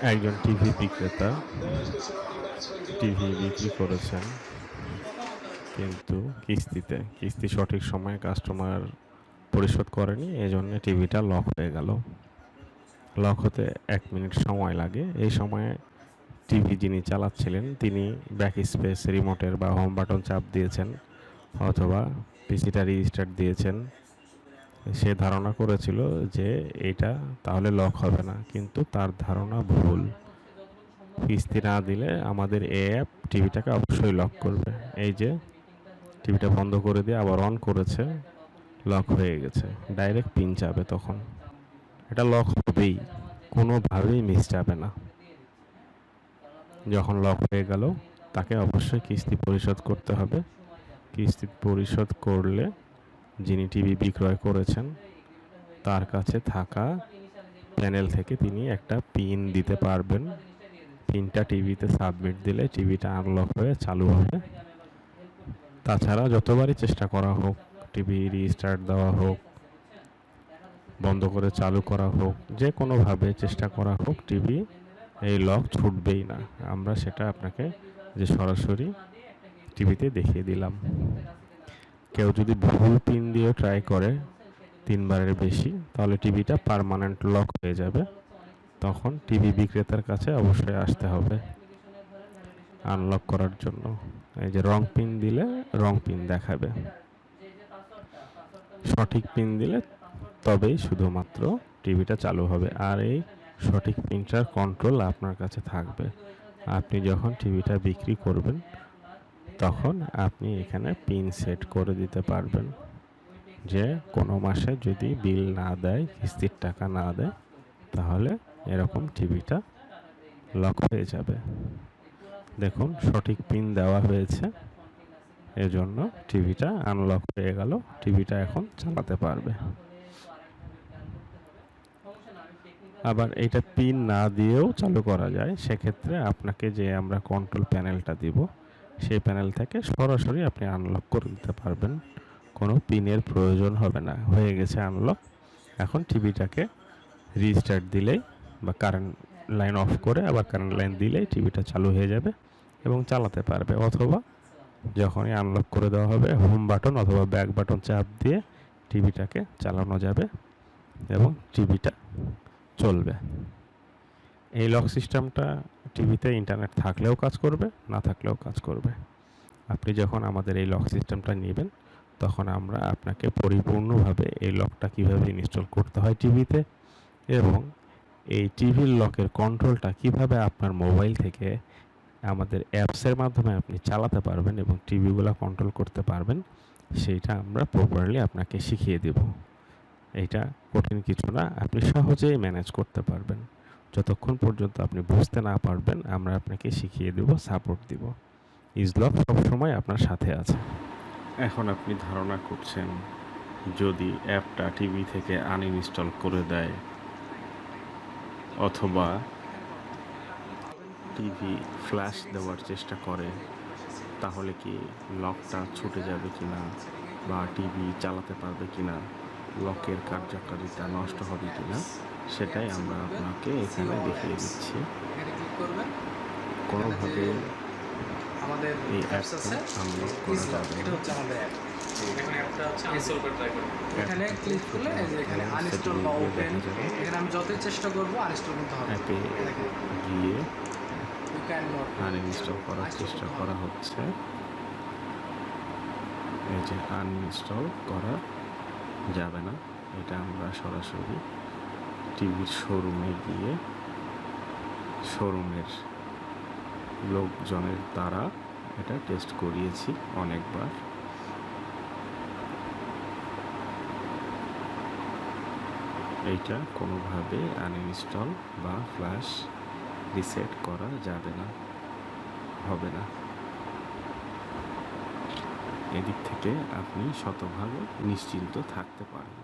একজন টিভি বিক্রেতা টিভি বিক্রি করেছেন, কিন্তু কিস্তি সঠিক সময়ে কাস্টমার পরিশোধ করেনি, এজন্য টিভিটা লক হয়ে গেল। লক হতে 1 মিনিট সময় লাগে। এই সময়ে টিভি যিনি চালাচ্ছিলেন তিনি ব্যাক স্পেস, রিমোটের বা হোম বাটন চাপ দিয়েছেন অথবা পিসিটা রিস্টার্ট দিয়েছেন। সে ধারণা করেছিল যে এটা তাহলে লক হবে না, কিন্তু তার ধারণা ভুল। কিস্তি না দিলে আমাদের এই অ্যাপ টিভিটাকে অবশ্যই লক করবে। এই যে টিভিটা বন্ধ করে দিয়ে আবার অন করেছে, লক হয়ে গেছে। ডাইরেক্ট পিন চাবে, তখন এটা লক হবেই, কোনোভাবেই মিস যাবে না। যখন লক হয়ে গেল তাকে অবশ্যই কিস্তি পরিশোধ করতে হবে। কিস্তি পরিশোধ করলে যিনি টিভি বিক্রয় করেছেন তার কাছে থাকা প্যানেল থেকে তিনি একটা পিন দিতে পারবেন। পিনটা টিভিতে সাবমিট দিলে টিভিটা আনলক হয়ে চালু হবে। তাছাড়া যতবারই চেষ্টা করা হোক, টিভি রিস্টার্ট দেওয়া হোক, বন্ধ করে চালু করা হোক, যে কোনোভাবে চেষ্টা করা হোক, টিভি এই লক ছুটবেই না। আমরা সেটা আপনাকে যে সরাসরি টিভিতে দেখিয়ে দিলাম। কেউ যদি ভুল পিন দিয়ে ট্রাই করে 3 বারের বেশি, তাহলে টিভিটা পার্মানেন্ট লক হয়ে যাবে। তখন টিভি বিক্রেতার কাছে অবশ্যই আসতে হবে আনলক করার জন্য। এই যে রং পিন দিলে রং পিন দেখাবে, সঠিক পিন দিলে তবেই শুধুমাত্র টিভিটা চালু হবে। আর এই সঠিক পিনটার কন্ট্রোল আপনার কাছে থাকবে। আপনি যখন টিভিটা বিক্রি করবেন তখন আপনি এখানে পিন সেট করে দিতে পারবেন যে কোনো মাসে যদি বিল না দেয়, কিস্তির টাকা না দেয়, তাহলে এরকম টিভিটা লক হয়ে যাবে। দেখুন, সঠিক পিন দেওয়া হয়েছে, এজন্য টিভিটা আনলক হয়ে গেল। টিভিটা এখন চালাতে পারবে। আবার এটা পিন না দিয়েও চালু করা যায়। সেক্ষেত্রে আপনাকে যে আমরা কন্ট্রোল প্যানেলটা দিব, সেই প্যানেল থেকে সরাসরি আপনি আনলক করে দিতে পারবেন। কোনো পিনের প্রয়োজন হবে না। হয়ে গেছে আনলক। এখন টিভিটাকে রিস্টার্ট দিলেই বা কারেন্ট লাইন অফ করে আবার কারেন্ট লাইন দিলেই টিভিটা চালু হয়ে যাবে এবং চালাতে পারবে। অথবা যখনই আনলক করে দেওয়া হবে, হোম বাটন অথবা ব্যাক বাটন চাপ দিয়ে টিভিটাকে চালানো যাবে এবং টিভিটা চলবে। এই লক সিস্টেমটা টিভিতে ইন্টারনেট থাকলেও কাজ করবে, না থাকলেও কাজ করবে। আপনি যখন আমাদের এই লক সিস্টেমটা নেবেন, তখন আমরা আপনাকে পরিপূর্ণভাবে এই লকটা কীভাবে ইনস্টল করতে হয় টিভিতে এবং এই টিভির লকের কন্ট্রোলটা কিভাবে আপনার মোবাইল থেকে আমাদের অ্যাপসের মাধ্যমে আপনি চালাতে পারবেন এবং টিভিগুলো কন্ট্রোল করতে পারবেন, সেইটা আমরা প্রপারলি আপনাকে শিখিয়ে দেব। এইটা কঠিন কিছু না, আপনি সহজেই ম্যানেজ করতে পারবেন। যতক্ষণ পর্যন্ত আপনি বুঝতে না পারবেন, আমরা আপনাকে শিখিয়ে দেব, সাপোর্ট দিব। ইজলক সবসময় আপনার সাথে আছে। এখন আপনি ধারণা করছেন, যদি অ্যাপটা টিভি থেকে আনইনস্টল করে দেয় অথবা টিভি ফ্ল্যাশ দেওয়ার চেষ্টা করে, তাহলে কি লকটা ছুটে যাবে কিনা বা টিভি চালাতে পারবে কিনা, লকের কার্যকারিতা নষ্ট হবে কিনা, সেটাই আমরা আপনাকে এখানে দেখিয়ে দিচ্ছি। কোনোভাবে আমাদের এই অ্যাপটা আনলক করা যাবে না। এখানে ক্লিক করলে এখানে আনইনস্টল বা ওপেন, এখানে আমি যতই চেষ্টা করবো আনইনস্টল করতে হবে। অ্যাপে গিয়ে আনইনস্টল করার চেষ্টা করা হচ্ছে। এই যে আনইনস্টল করা যাবে না, এটা আমরা সরাসরি টিভির শোরুমে গিয়ে শোরুমের লোকজনের দ্বারা এটা টেস্ট করিয়েছি অনেকবার। এইটা কোনোভাবে আনইনস্টল বা ফ্ল্যাশ রিসেট করা যাবে না, হবে না। এদিক থেকে আপনি শতভাগ নিশ্চিন্ত থাকতে পারেন।